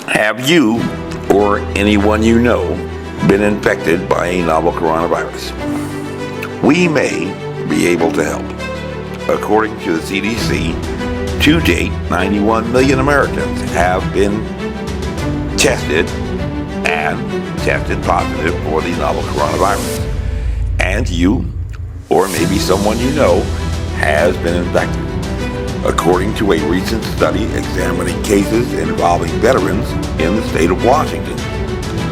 Have you or anyone you know been infected by a novel coronavirus? We may be able to help. According to the CDC, to date, 91 million Americans have been tested positive for the novel coronavirus. And you, or maybe someone you know, has been infected. According to a recent study examining cases involving veterans in the state of Washington,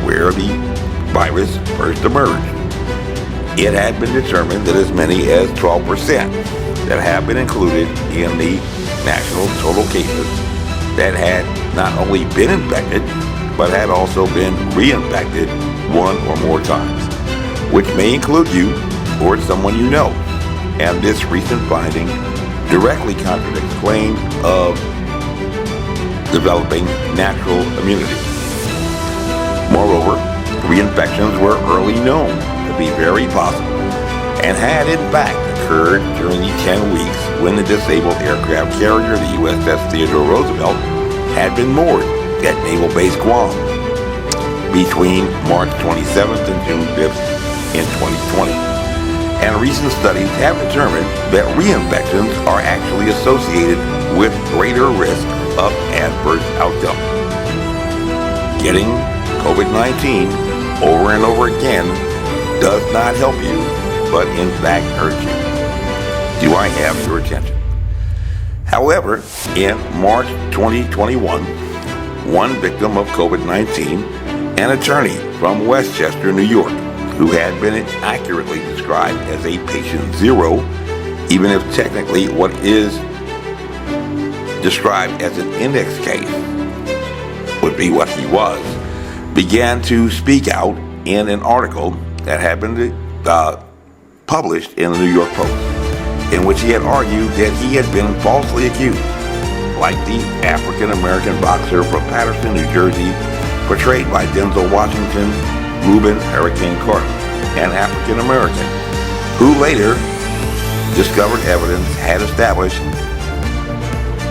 where the virus first emerged, it had been determined that as many as 12% that have been included in the national total cases that had not only been infected, but had also been reinfected one or more times, which may include you or someone you know. And this recent finding directly contradicts claims of developing natural immunity. Moreover, reinfections were early known to be very possible and had in fact occurred during the 10 weeks when the disabled aircraft carrier, the USS Theodore Roosevelt, had been moored at Naval Base Guam between March 27th and June 5th in 2020. And recent studies have determined that reinfections are actually associated with greater risk of adverse outcomes. Getting COVID-19 over and over again does not help you, but in fact hurt you. Do I have your attention? However, in March 2021, one victim of COVID-19, an attorney from Westchester, New York, who had been accurately described as a patient zero, even if technically what is described as an index case would be what he was, began to speak out in an article that had been published in the New York Post, in which he had argued that he had been falsely accused, like the African-American boxer from Patterson, New Jersey, portrayed by Denzel Washington, Reuben Hurricane Carter, an African-American, who later discovered evidence had established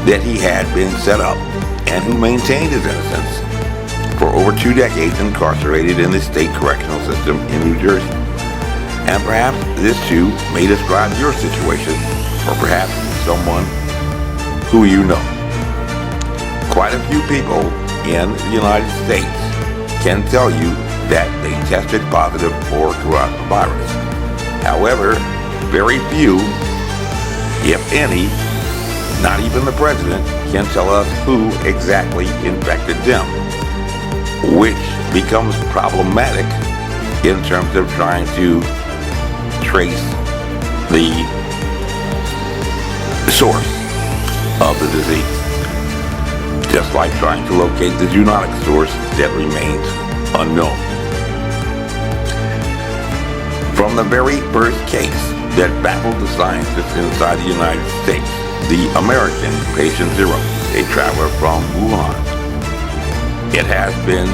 that he had been set up and who maintained his innocence for over 2 decades incarcerated in the state correctional system in New Jersey. And perhaps this too may describe your situation, or perhaps someone who you know. Quite a few people in the United States can tell you that they tested positive for coronavirus. However, very few, if any, not even the president, can tell us who exactly infected them, which becomes problematic in terms of trying to trace the source of the disease. Just like trying to locate the zoonotic source that remains unknown. From the very first case that baffled the scientists inside the United States, the American patient zero, a traveler from Wuhan, it has been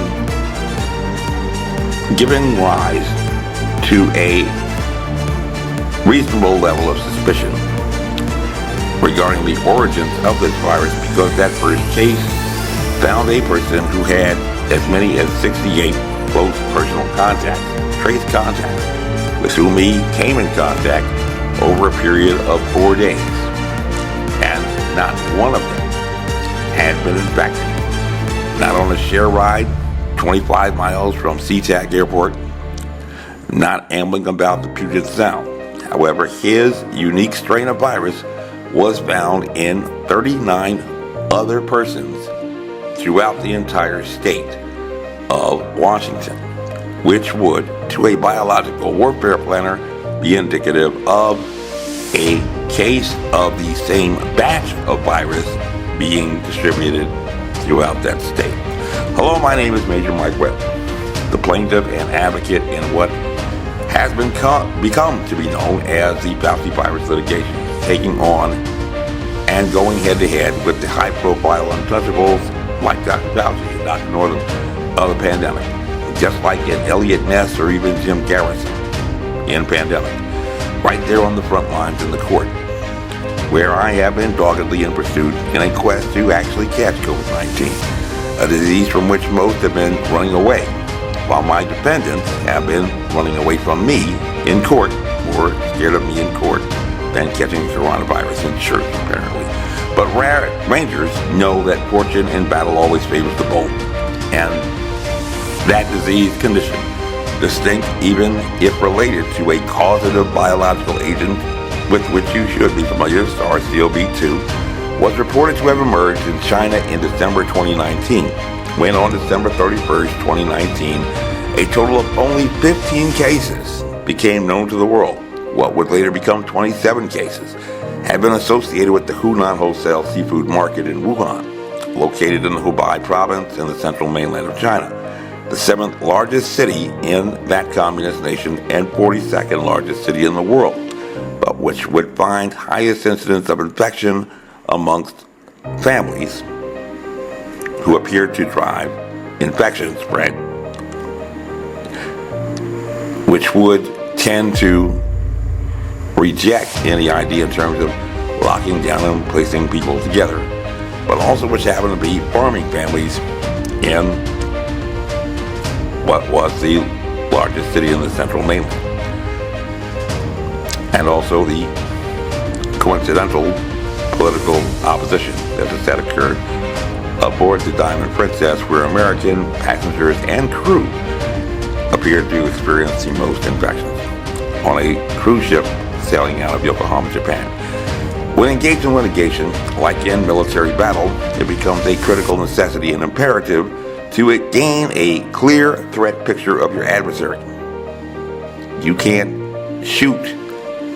giving rise to a reasonable level of suspicion regarding the origins of this virus, because that first case found a person who had as many as 68 close personal contacts, trace contacts, with whom he came in contact over a period of 4 days. And not one of them had been infected. Not on a share ride 25 miles from SeaTac Airport, not ambling about the Puget Sound. However, his unique strain of virus was found in 39 other persons throughout the entire state of Washington, which would, to a biological warfare planner, be indicative of a case of the same batch of virus being distributed throughout that state. Hello, my name is Major Mike Webb, the plaintiff and advocate in what has become to be known as the PATSY virus litigation, taking on and going head-to-head with the high-profile untouchables like Dr. Fauci and Dr. Northam of the pandemic, just like an Elliot Ness or even Jim Garrison in pandemic, right there on the front lines in the court, where I have been doggedly in pursuit in a quest to actually catch COVID-19. a disease from which most have been running away, while my dependents have been running away from me in court, or scared of me in court, than catching coronavirus in church, apparently. But Rangers know that fortune in battle always favors the bold, and that disease condition, distinct even if related to a causative biological agent with which you should be familiar, SARS-CoV-2, was reported to have emerged in China in December 2019, when on December 31st, 2019, a total of only 15 cases became known to the world. What would later become 27 cases had been associated with the Hunan Wholesale Seafood Market in Wuhan, located in the Hubei province in the central mainland of China, the 7th largest city in that communist nation and 42nd largest city in the world, but which would find highest incidence of infection amongst families who appeared to drive infection spread, which would tend to reject any idea in terms of locking down and placing people together, but also which happen to be farming families in what was the largest city in the central mainland. And also the coincidental political opposition that has occurred aboard the Diamond Princess, where American passengers and crew appeared to experience the most infections on a cruise ship sailing out of Yokohama, Japan. When engaged in litigation, like in military battle, it becomes a critical necessity and imperative to gain a clear threat picture of your adversary. You can't shoot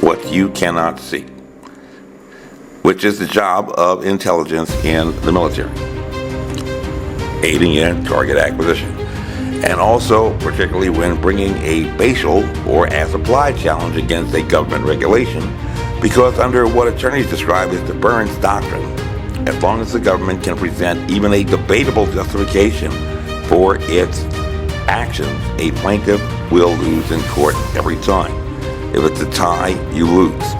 what you cannot see, which is the job of intelligence in the military, aiding in target acquisition, and also particularly when bringing a facial or as-applied challenge against a government regulation, because under what attorneys describe as the Burns Doctrine, as long as the government can present even a debatable justification for its actions, a plaintiff will lose in court every time. If it's a tie, you lose.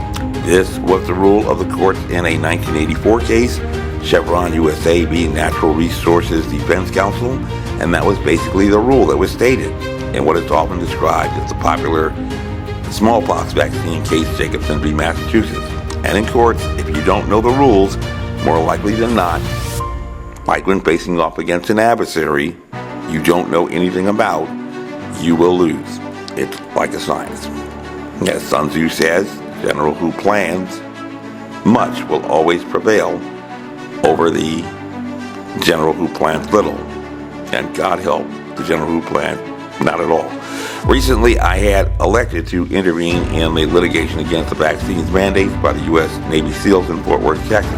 This was the rule of the courts in a 1984 case, Chevron USA v. Natural Resources Defense Council, and that was basically the rule that was stated in what is often described as the popular smallpox vaccine case Jacobson v. Massachusetts. And in courts, if you don't know the rules, more likely than not, like when facing off against an adversary you don't know anything about, you will lose. It's like a science. As Sun Tzu says, general who plans much will always prevail over the general who plans little. And God help the general who plans not at all. Recently, I had elected to intervene in the litigation against the vaccines mandates by the U.S. Navy SEALs in Fort Worth, Texas,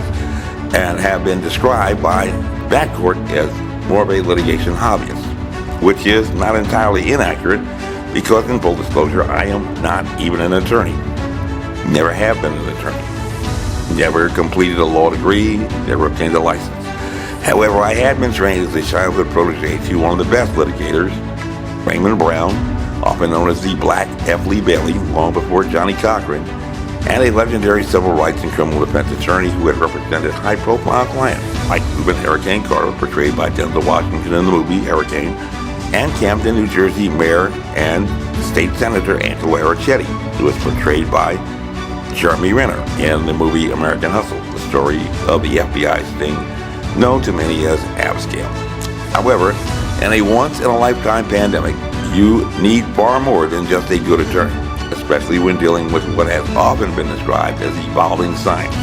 and have been described by that court as more of a litigation hobbyist, which is not entirely inaccurate because, in full disclosure, I am not even an attorney. Never have been an attorney. Never completed a law degree, never obtained a license. However, I had been trained as a childhood protege to one of the best litigators, Raymond Brown, often known as the Black F. Lee Bailey, long before Johnny Cochran, and a legendary civil rights and criminal defense attorney who had represented high-profile clients like Reuben Hurricane Carter, portrayed by Denzel Washington in the movie Hurricane, and Camden, New Jersey Mayor and State Senator Angelo Ericetti, who was portrayed by Jeremy Renner in the movie American Hustle, the story of the FBI sting known to many as Abscale. However, in a once-in-a-lifetime pandemic, you need far more than just a good attorney, especially when dealing with what has often been described as evolving science,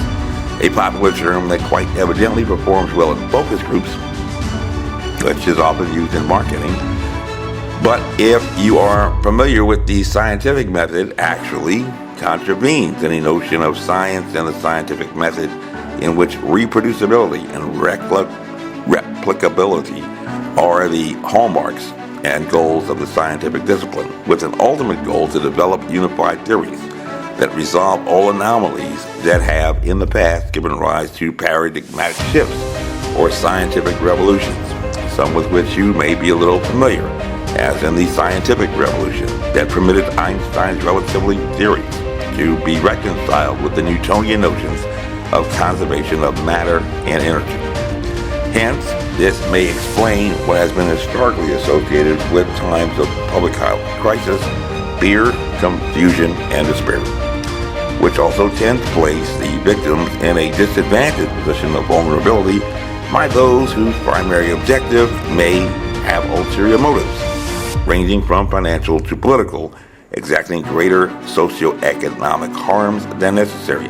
a popular term that quite evidently performs well in focus groups, which is often used in marketing. But if you are familiar with the scientific method, actually contravenes any notion of science and the scientific method in which reproducibility and replicability are the hallmarks and goals of the scientific discipline, with an ultimate goal to develop unified theories that resolve all anomalies that have in the past given rise to paradigmatic shifts or scientific revolutions, some with which you may be a little familiar, as in the scientific revolution that permitted Einstein's relativity theories to be reconciled with the Newtonian notions of conservation of matter and energy. Hence, This may explain what has been historically associated with times of public health crisis, fear, confusion, and despair, which also tends to place the victims in a disadvantaged position of vulnerability by those whose primary objective may have ulterior motives, ranging from financial to political, exacting greater socioeconomic harms than necessary,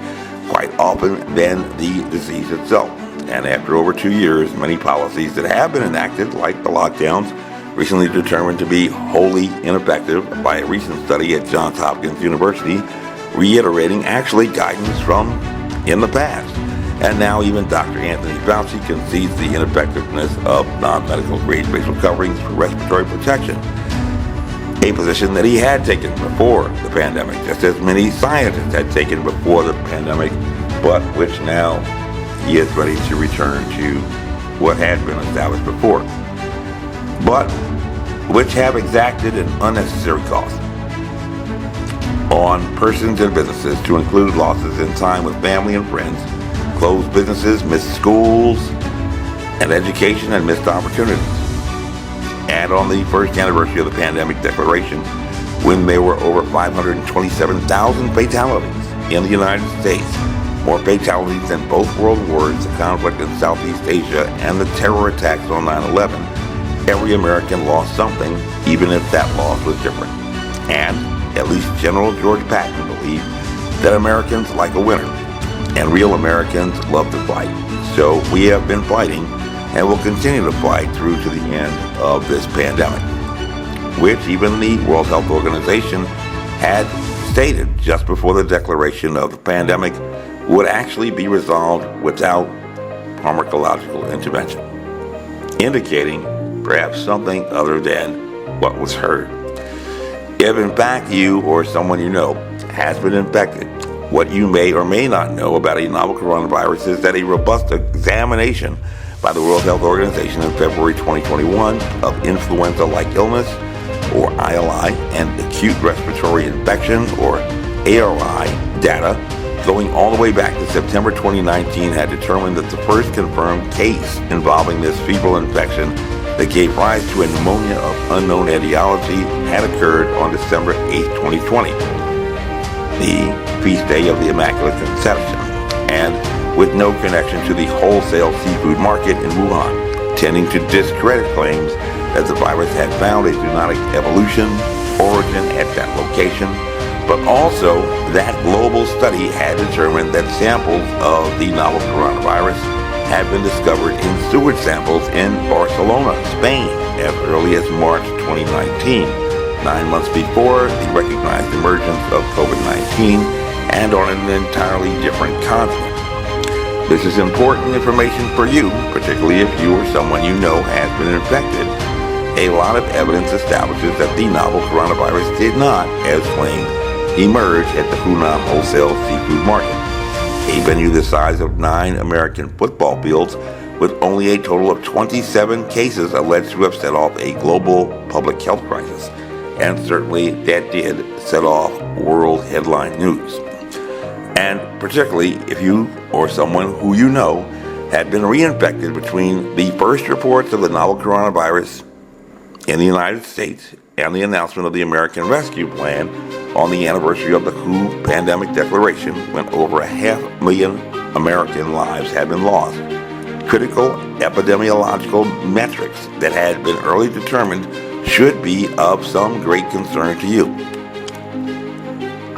quite often than the disease itself. And after over 2 years, many policies that have been enacted, like the lockdowns, recently determined to be wholly ineffective by a recent study at Johns Hopkins University, reiterating actually guidance from in the past. And now even Dr. Anthony Fauci concedes the ineffectiveness of non-medical grade facial coverings for respiratory protection, a position that he had taken before the pandemic, just as many scientists had taken before the pandemic, but which now he is ready to return to what had been established before, but which have exacted an unnecessary cost on persons and businesses, to include losses in time with family and friends, closed businesses, missed schools and education, and missed opportunities. And on the first anniversary of the pandemic declaration, when there were over 527,000 fatalities in the United States, more fatalities than both world wars, the conflict in Southeast Asia, and the terror attacks on 9/11, every American lost something, even if that loss was different. And at least General George Patton believed that Americans like a winner, and real Americans love to fight. So we have been fighting and will continue to fight through to the end of this pandemic, which even the World Health Organization had stated just before the declaration of the pandemic would actually be resolved without pharmacological intervention, indicating perhaps something other than what was heard. If in fact you or someone you know has been infected, what you may or may not know about a novel coronavirus is that a robust examination by the World Health Organization in February 2021 of influenza-like illness, or ILI, and acute respiratory infection, or ARI, data going all the way back to September 2019 had determined that the first confirmed case involving this febrile infection that gave rise to a pneumonia of unknown etiology had occurred on December 8, 2020, the feast day of the Immaculate Conception, and with no connection to the wholesale seafood market in Wuhan, tending to discredit claims that the virus had found a zoonotic evolution origin at that location, but also that global study had determined that samples of the novel coronavirus had been discovered in sewage samples in Barcelona, Spain, as early as March 2019, 9 months before the recognized emergence of COVID-19, and on an entirely different continent. This is important information for you, particularly if you or someone you know has been infected. A lot of evidence establishes that the novel coronavirus did not, as claimed, emerge at the Hunan wholesale seafood market, a venue the size of 9 American football fields, with only a total of 27 cases alleged to have set off a global public health crisis. And certainly that did set off world headline news. And particularly if you or someone who you know had been reinfected between the first reports of the novel coronavirus in the United States and the announcement of the American Rescue Plan on the anniversary of the WHO pandemic declaration, when over 500,000 American lives had been lost. Critical epidemiological metrics that had been early determined should be of some great concern to you.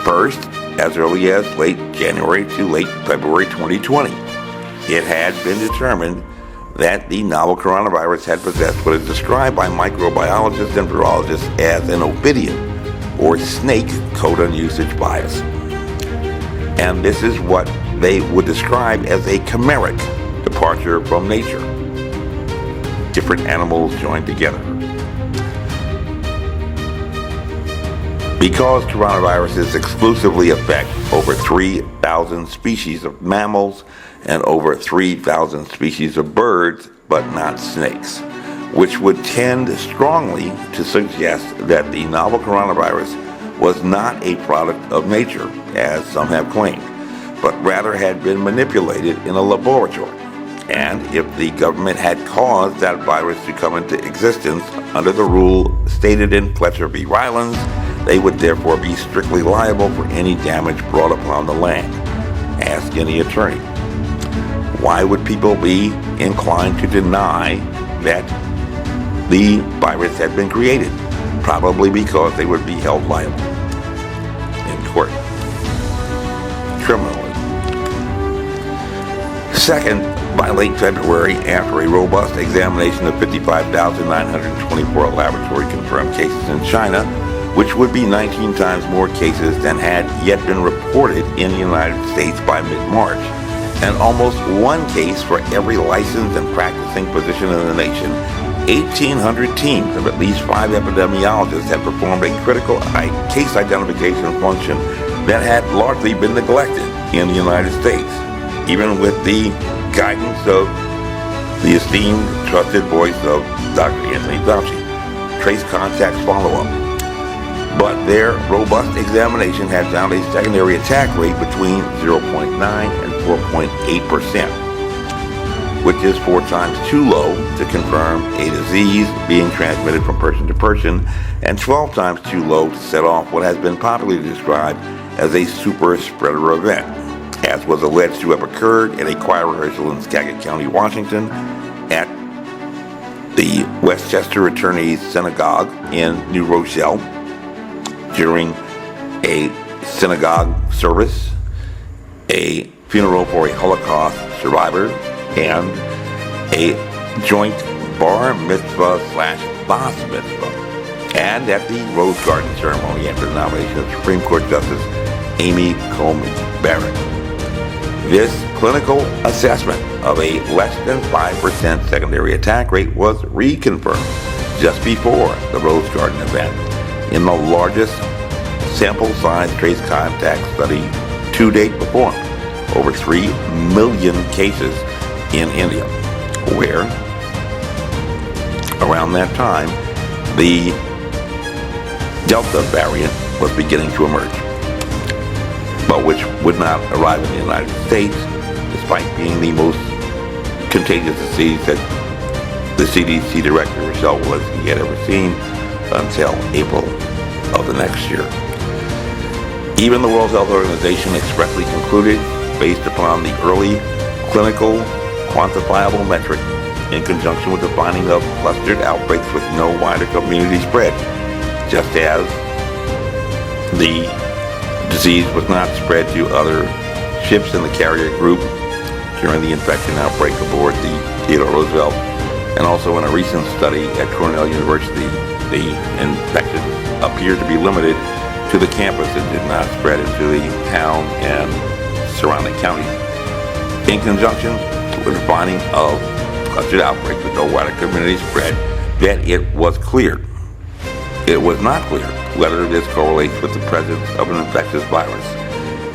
First, as early as late January to late February 2020, it had been determined that the novel coronavirus had possessed what is described by microbiologists and virologists as an ophidian, or snake codon usage bias. And this is what they would describe as a chimeric departure from nature. Different animals joined together. Because coronaviruses exclusively affect over 3,000 species of mammals and over 3,000 species of birds, but not snakes, which would tend strongly to suggest that the novel coronavirus was not a product of nature, as some have claimed, but rather had been manipulated in a laboratory. And if the government had caused that virus to come into existence under the rule stated in Fletcher v. Rylands, they would therefore be strictly liable for any damage brought upon the land. Ask any attorney. Why would people be inclined to deny that the virus had been created? Probably because they would be held liable in court, criminally. Second, by late February, after a robust examination of 55,924 laboratory-confirmed cases in China, which would be 19 times more cases than had yet been reported in the United States by mid-March, and almost one case for every licensed and practicing physician in the nation, 1,800 teams of at least 5 epidemiologists had performed a critical case identification function that had largely been neglected in the United States, even with the guidance of the esteemed, trusted voice of Dr. Anthony Fauci. Trace contacts follow-up. But their robust examination had found a secondary attack rate between 0.9 and 4.8%, which is 4 times too low to confirm a disease being transmitted from person to person, and 12 times too low to set off what has been popularly described as a super spreader event, as was alleged to have occurred in a choir rehearsal in Skagit County, Washington, at the Westchester Attorney's Synagogue in New Rochelle, during a synagogue service, a funeral for a Holocaust survivor, and a joint bar mitzvah / bas mitzvah, and at the Rose Garden ceremony after the nomination of Supreme Court Justice Amy Coney Barrett. This clinical assessment of a less than 5% secondary attack rate was reconfirmed just before the Rose Garden event in the largest sample size trace contact study to date performed, over 3 million cases in India, where around that time the Delta variant was beginning to emerge, but which would not arrive in the United States, despite being the most contagious disease that the CDC director, Rochelle Walensky, had ever seen until April of the next year. Even the World Health Organization expressly concluded, based upon the early clinical quantifiable metric in conjunction with the finding of clustered outbreaks with no wider community spread, just as the disease was not spread to other ships in the carrier group during the infection outbreak aboard the Theodore Roosevelt, and also in a recent study at Cornell University, the infection appeared to be limited to the campus and did not spread into the town and surrounding counties. In conjunction with the finding of clustered outbreaks with no wider community spread, that it was clear. It was not clear whether this correlates with the presence of an infectious virus,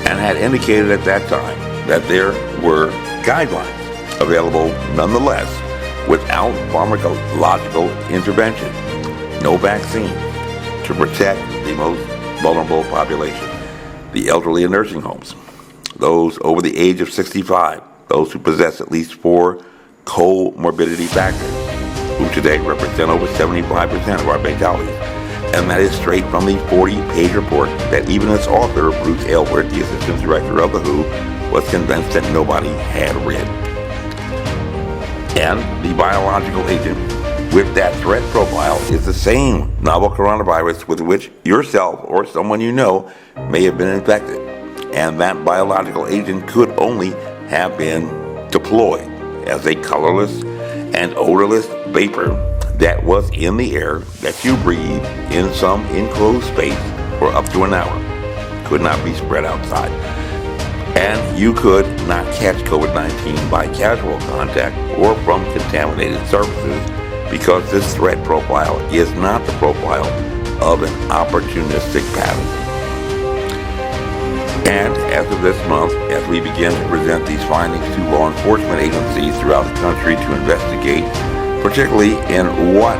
and had indicated at that time that there were guidelines available nonetheless without pharmacological intervention, no vaccine, to protect the most vulnerable population, the elderly in nursing homes, those over the age of 65, those who possess at least 4 comorbidity factors, who today represent over 75% of our fatalities. And that is straight from the 40-page report that even its author, Bruce Aylward, the assistant director of the WHO, was convinced that nobody had read. And the biological agent with that threat profile is the same novel coronavirus with which yourself or someone you know may have been infected. And that biological agent could only have been deployed as a colorless and odorless vapor that was in the air that you breathe in some enclosed space for up to an hour, could not be spread outside. And you could not catch COVID-19 by casual contact or from contaminated surfaces, because this threat profile is not the profile of an opportunistic pathogen. And as of this month, as we begin to present these findings to law enforcement agencies throughout the country to investigate, particularly in what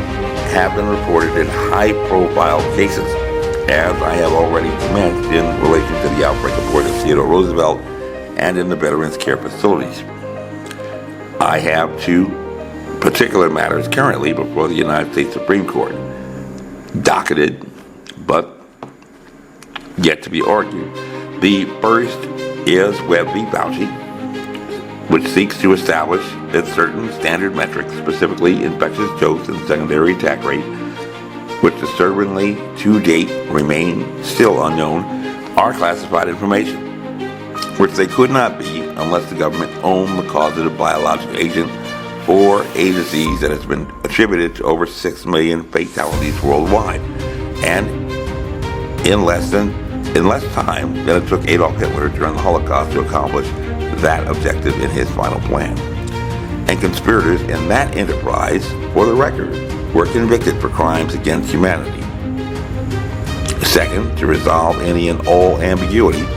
have been reported in high-profile cases, as I have already mentioned in relation to the outbreak aboard the Theodore Roosevelt and in the Veterans Care facilities. I have two particular matters currently before the United States Supreme Court, docketed but yet to be argued. The first is Webb v. Fauci, which seeks to establish that certain standard metrics, specifically infectious dose and secondary attack rate, which disturbingly to date remain still unknown, are classified information, which they could not be unless the government owned the causative biological agent for a disease that has been attributed to over 6 million fatalities worldwide, and in less time than it took Adolf Hitler during the Holocaust to accomplish that objective in his final plan. And conspirators in that enterprise, for the record, were convicted for crimes against humanity. Second, to resolve any and all ambiguity,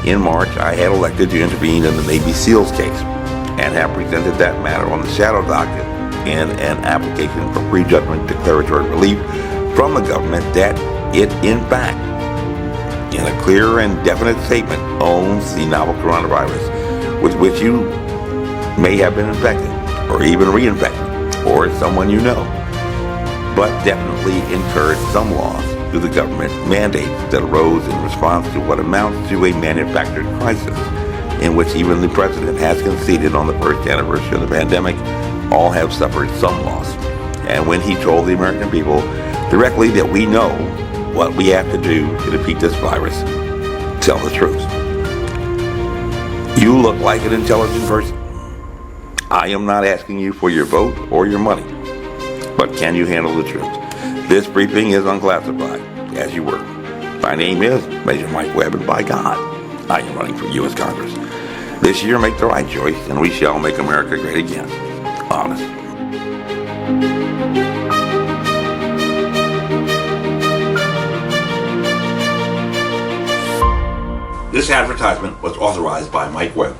in March I had elected to intervene in the Navy SEALs case and have presented that matter on the shadow docket in an application for prejudgment declaratory relief from the government that it, in fact, in a clear and definite statement, owns the novel coronavirus with which you may have been infected or even reinfected, or someone you know, but definitely incurred some loss to the government mandates that arose in response to what amounts to a manufactured crisis in which even the president has conceded on the first anniversary of the pandemic all have suffered some loss. And when he told the American people directly that we know what we have to do to defeat this virus, tell the truth. You look like an intelligent person. I am not asking you for your vote or your money, but can you handle the truth? This briefing is unclassified, as you were. My name is Major Mike Webb, and by God, I am running for U.S. Congress. This year, make the right choice, and we shall make America great again. Honest. This advertisement was authorized by Mike Webb.